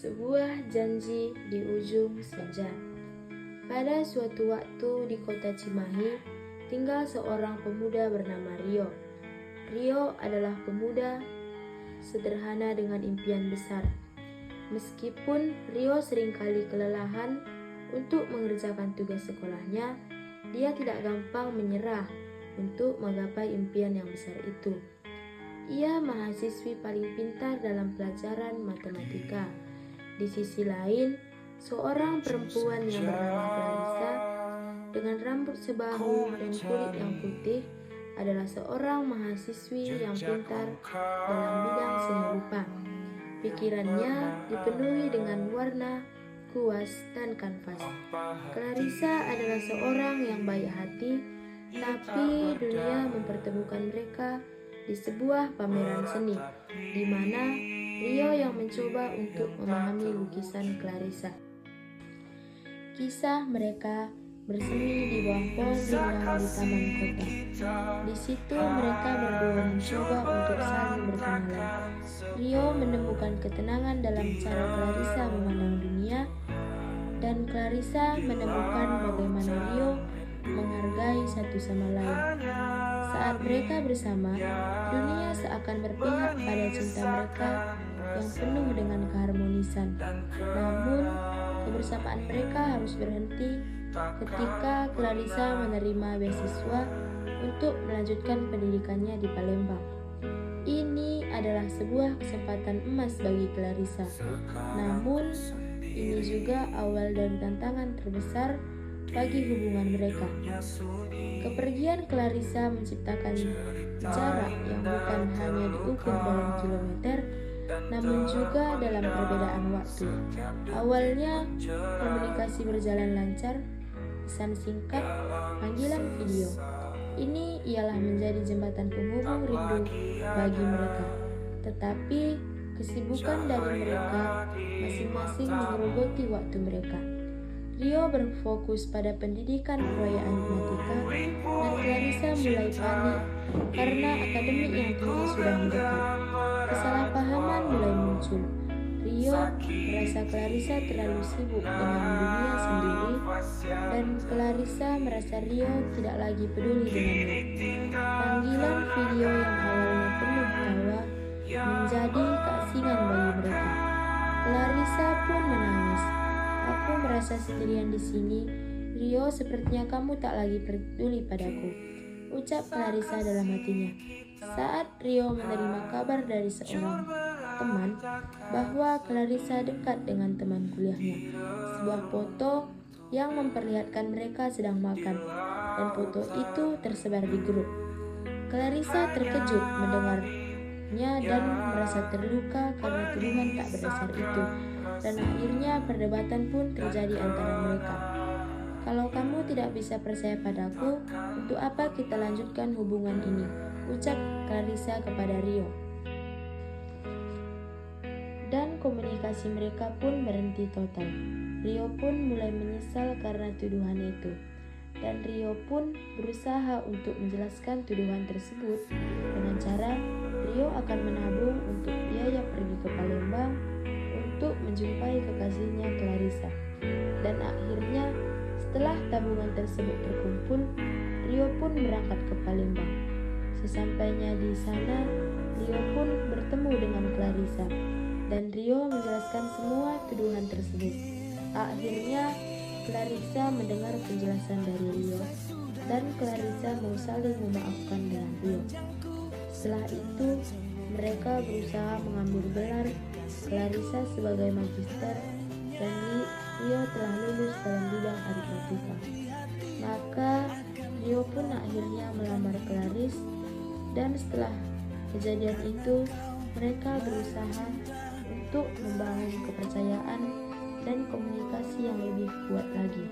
Sebuah janji di ujung senja. Pada suatu waktu di kota Cimahi, tinggal seorang pemuda bernama Rio. Rio adalah pemuda sederhana dengan impian besar. Meskipun Rio seringkali kelelahan untuk mengerjakan tugas sekolahnya, dia tidak gampang menyerah untuk menggapai impian yang besar itu. Ia mahasiswi paling pintar dalam pelajaran matematika. Di sisi lain, seorang perempuan yang bernama Clarissa dengan rambut sebahu dan kulit yang putih adalah seorang mahasiswi yang pintar dalam bidang seni rupa. Pikirannya dipenuhi dengan warna, kuas, dan kanvas. Clarissa adalah seorang yang baik hati, tapi dunia mempertemukan mereka di sebuah pameran seni, di mana Rio yang mencoba untuk memahami lukisan Clarissa. Kisah mereka bersemi di bawah pohon rindang di taman kota. Di situ mereka berdua mencoba untuk saling berkenalan. Rio menemukan ketenangan dalam cara Clarissa memandang dunia, dan Clarissa menemukan bagaimana Rio menghargai satu sama lain. Saat mereka bersama, dunia seakan berpihak pada cinta mereka yang penuh dengan keharmonisan. Namun, kebersamaan mereka harus berhenti ketika Clarissa menerima beasiswa untuk melanjutkan pendidikannya di Palembang. Ini adalah sebuah kesempatan emas bagi Clarissa. Namun, ini juga awal dari tantangan terbesar bagi hubungan mereka. Kepergian Clarissa menciptakan jarak yang bukan hanya diukur dalam kilometer, namun juga dalam perbedaan waktu. Awalnya, komunikasi berjalan lancar, pesan singkat, panggilan video. Ini ialah menjadi jembatan penghubung rindu bagi mereka. Tetapi, kesibukan dari mereka masing-masing mengerogoti waktu mereka. Rio berfokus pada pendidikan proyek matematika, dan Clarissa mulai panik karena akademik yang tinggi sudah mendekat. Kesalahpahaman mulai muncul. Rio merasa Clarissa terlalu sibuk dengan dunia sendiri, dan Clarissa merasa Rio tidak lagi peduli dengannya. Panggilan video yang awalnya penuh tawa menjadi keasingan bagi mereka. Clarissa pun menangis. "Aku merasa sendirian di sini. Rio, sepertinya kamu tak lagi peduli padaku," ucap Clarissa dalam hatinya. Saat Rio menerima kabar dari seorang teman bahwa Clarissa dekat dengan teman kuliahnya, sebuah foto yang memperlihatkan mereka sedang makan, dan foto itu tersebar di grup. Clarissa terkejut mendengarnya dan merasa terluka karena tuduhan tak berdasar itu, dan akhirnya perdebatan pun terjadi antara mereka. "Kalau kamu tidak bisa percaya padaku, untuk apa kita lanjutkan hubungan ini?" ucap Clarissa kepada Rio. Dan komunikasi mereka pun berhenti total. Rio pun mulai menyesal karena tuduhan itu, dan Rio pun berusaha untuk menjelaskan tuduhan tersebut dengan cara Rio akan menabung untuk biaya pergi ke Palembang untuk menjumpai kekasihnya Clarissa. Dan akhirnya, setelah tabungan tersebut terkumpul, Rio pun berangkat ke Palembang. Sesampainya di sana, Rio pun bertemu dengan Clarissa, dan Rio menjelaskan semua tuduhan tersebut. Akhirnya, Clarissa mendengar penjelasan dari Rio, dan Clarissa mau saling memaafkan dengan Rio. Setelah itu, mereka berusaha mengambil gelar. Clarissa sebagai magister, dan Rio telah lulus dalam bidang aritmatika. Maka Rio pun akhirnya melamar Clarissa, dan setelah kejadian itu mereka berusaha untuk membangun kepercayaan dan komunikasi yang lebih kuat lagi.